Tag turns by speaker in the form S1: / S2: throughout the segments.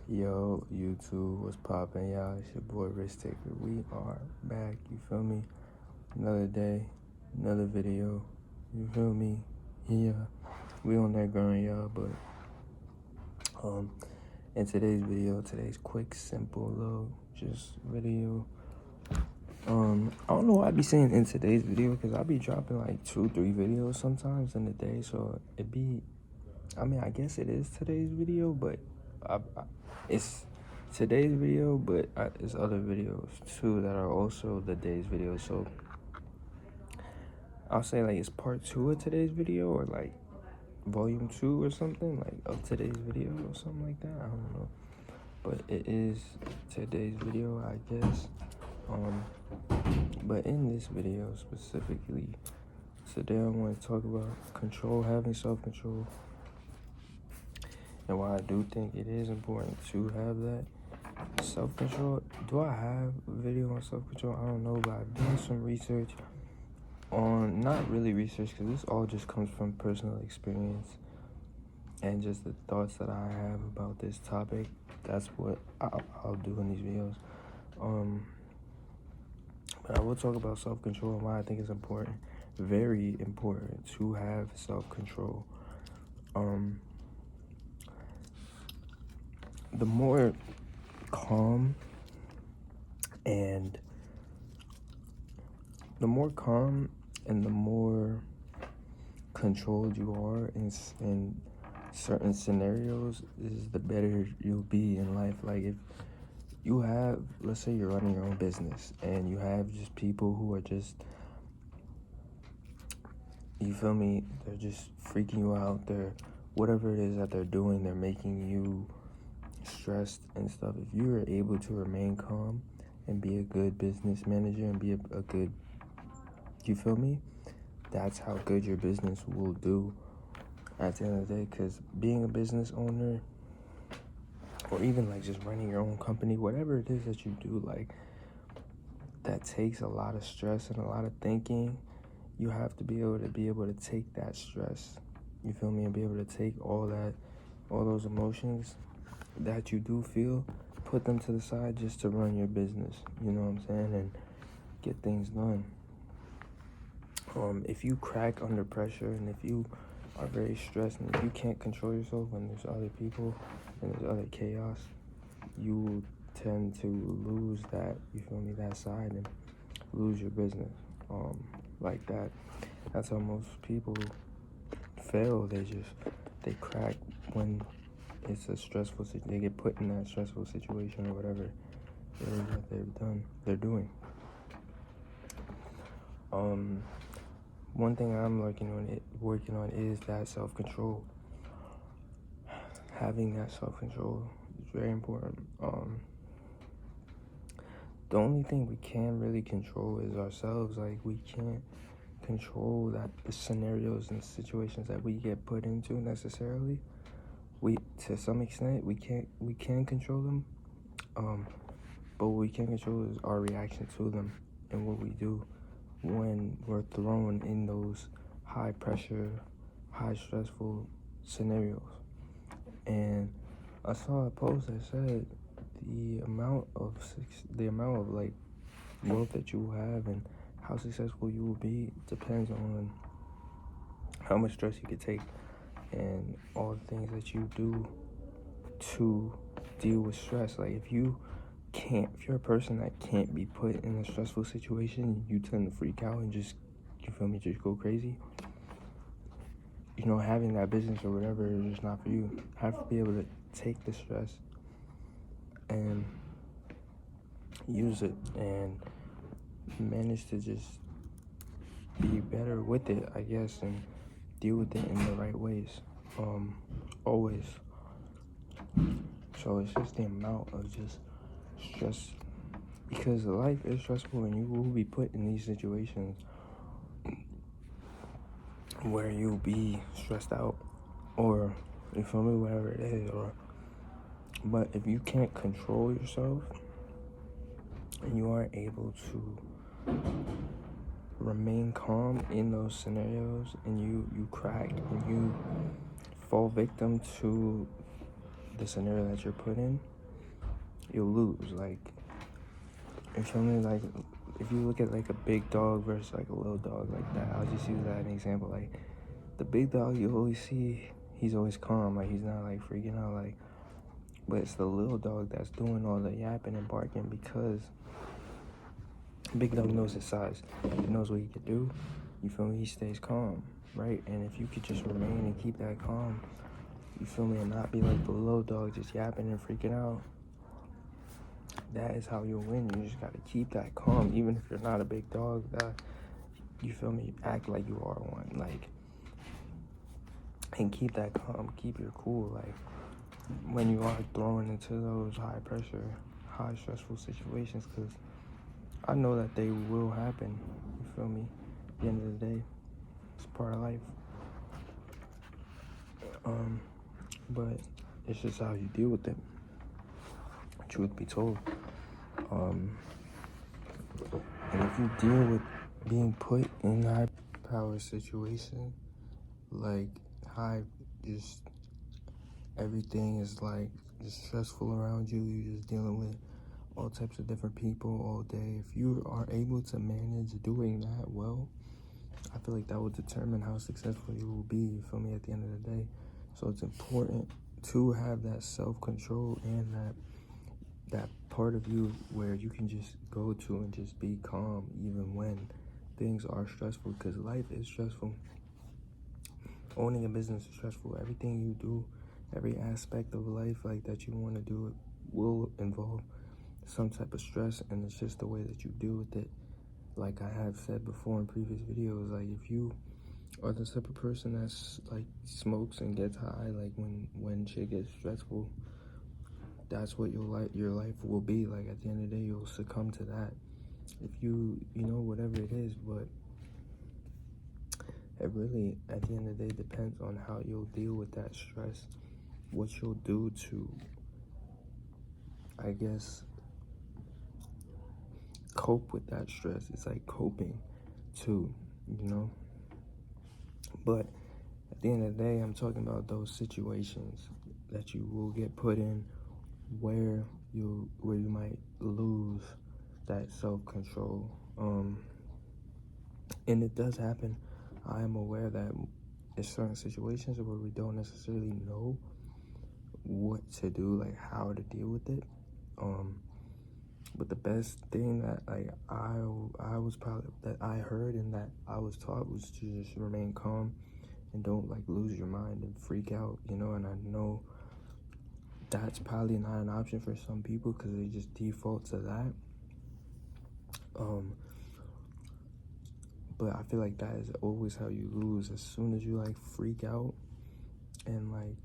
S1: Yo, YouTube, what's poppin', y'all? It's your boy Risk Taker. We are back, you feel me? Another day, another video, you feel me? Yeah, we on that grind, y'all, but, in today's video, today's quick, simple, little, just video, I don't know why I be saying in today's video, because I be dropping like 2-3 videos sometimes in the day, so I guess it is today's video, but it's today's video, but it's other videos too that are also the day's video. So I'll say like it's part 2 of today's video, or like volume 2 or something like of today's video or something like that. I don't know, but it is today's video, I guess. But in this video specifically, today I want to talk about control, having self-control, and why I do think it is important to have that self-control. Do I have a video on self-control? I don't know, but I've done some research on, not really research, because this all just comes from personal experience and just the thoughts that I have about this topic. That's what I'll do in these videos. But I will talk about self-control and why I think it's important, very important, to have self-control. The more calm and the more controlled you are in certain scenarios, is the better you'll be in life. Like if you have, let's say you're running your own business and you have just people who are just, you feel me, they're just freaking you out, they're, whatever it is that they're doing, they're making you stressed and stuff. If you are able to remain calm and be a good business manager and be a good, you feel me, that's how good your business will do at the end of the day. Because being a business owner, or even like just running your own company, whatever it is that you do, like that takes a lot of stress and a lot of thinking. You have to be able to take that stress, you feel me, and be able to take all those emotions that you do feel, put them to the side just to run your business, you know what I'm saying, and get things done. If you crack under pressure, and if you are very stressed, and if you can't control yourself when there's other people and there's other chaos, you tend to lose that, you feel me, that side, and lose your business. Like that. That's how most people fail. They crack when it's a stressful situation. They get put in that stressful situation or whatever it is that they're doing. One thing I'm working on is that self-control. Having that self-control is very important. The only thing we can really control is ourselves. Like, we can't control the scenarios and situations that we get put into necessarily. To some extent, we can control them. But what we can control is our reaction to them and what we do when we're thrown in those high pressure, high stressful scenarios. And I saw a post that said the amount of like wealth that you will have and how successful you will be depends on how much stress you can take and all the things that you do to deal with stress. Like if you're a person that can't be put in a stressful situation, you tend to freak out and just, you feel me, just go crazy. You know, having that business or whatever is just not for you. You have to be able to take the stress and use it and manage to just be better with it, I guess, and deal with it in the right ways. Always. So it's just the amount of just stress, because life is stressful and you will be put in these situations where you'll be stressed out, or, you feel me, whatever it is, but if you can't control yourself and you aren't able to remain calm in those scenarios, and you crack and you fall victim to the scenario that you're put in, you'll lose. Like, you feel me? Like, if you look at like a big dog versus like a little dog like that, I'll just use that as an example. Like, the big dog, you always see he's always calm, like he's not like freaking out, like, but it's the little dog that's doing all the yapping and barking because big dog knows his size. He knows what he can do. You feel me? He stays calm, right? And if you could just remain and keep that calm, you feel me, and not be like the little dog just yapping and freaking out, that is how you'll win. You just gotta keep that calm, even if you're not a big dog. That, you feel me? Act like you are one, like, and keep that calm, keep your cool, like, when you are thrown into those high pressure, high stressful situations, because I know that they will happen. You feel me? At the end of the day, it's part of life. But it's just how you deal with it. Truth be told. And if you deal with being put in high power situation, like just everything is like just stressful around you. You're just dealing with all types of different people all day. If you are able to manage doing that well, I feel like that will determine how successful you will be, you feel me, at the end of the day. So it's important to have that self-control and that part of you where you can just go to and just be calm even when things are stressful, because life is stressful. Owning a business is stressful. Everything you do, every aspect of life like that you want to do, it will involve some type of stress, and it's just the way that you deal with it. Like I have said before in previous videos, like if you are the type of person that's like smokes and gets high, like when shit gets stressful, that's what your life will be. Like at the end of the day, you'll succumb to that. If you know, whatever it is, but it really, at the end of the day, depends on how you'll deal with that stress, what you'll do to, I guess, cope with that stress. It's like coping too, you know? But at the end of the day, I'm talking about those situations that you will get put in where you might lose that self-control. And it does happen. I am aware that there's certain situations where we don't necessarily know what to do, like how to deal with it. But the best thing that like I heard and that I was taught was to just remain calm and don't like lose your mind and freak out, you know. And I know that's probably not an option for some people because they just default to that. But I feel like that is always how you lose. As soon as you like freak out and like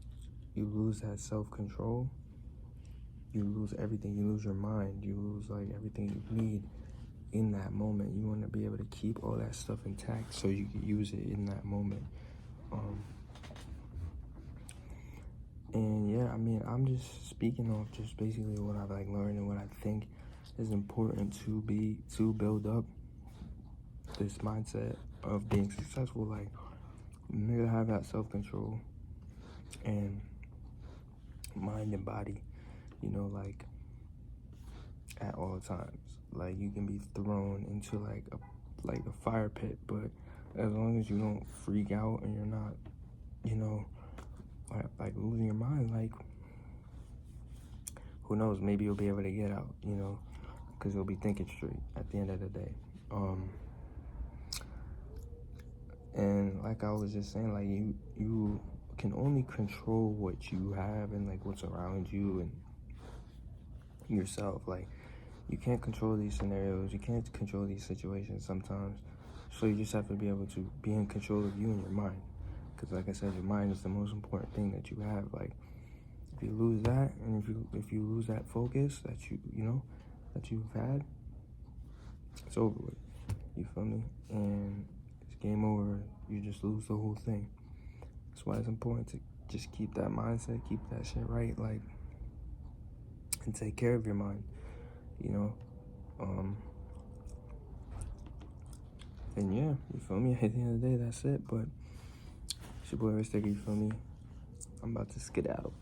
S1: you lose that self-control, you lose everything. You lose your mind. You lose like everything you need in that moment. You want to be able to keep all that stuff intact so you can use it in that moment. And yeah, I mean, I'm just speaking of just basically what I've like learned and what I think is important to build up this mindset of being successful. Like, you need to have that self-control and mind and body, you know, like at all times. Like you can be thrown into like a fire pit, but as long as you don't freak out and you're not, you know, like losing your mind, like who knows, maybe you'll be able to get out, you know, because you'll be thinking straight at the end of the day. And like I was just saying, like you can only control what you have and like what's around you and yourself. Like you can't control these scenarios, you can't control these situations sometimes, so you just have to be able to be in control of you and your mind, because like I said, your mind is the most important thing that you have. Like if you lose that, and if you lose that focus that that you've had, it's over with, you feel me? And it's game over. You just lose the whole thing. That's why it's important to just keep that mindset, keep that shit right, like, and take care of your mind, you know. And yeah, you feel me? At the end of the day, that's it. But it's your boy Rick Sticker, you feel me? I'm about to skedaddle.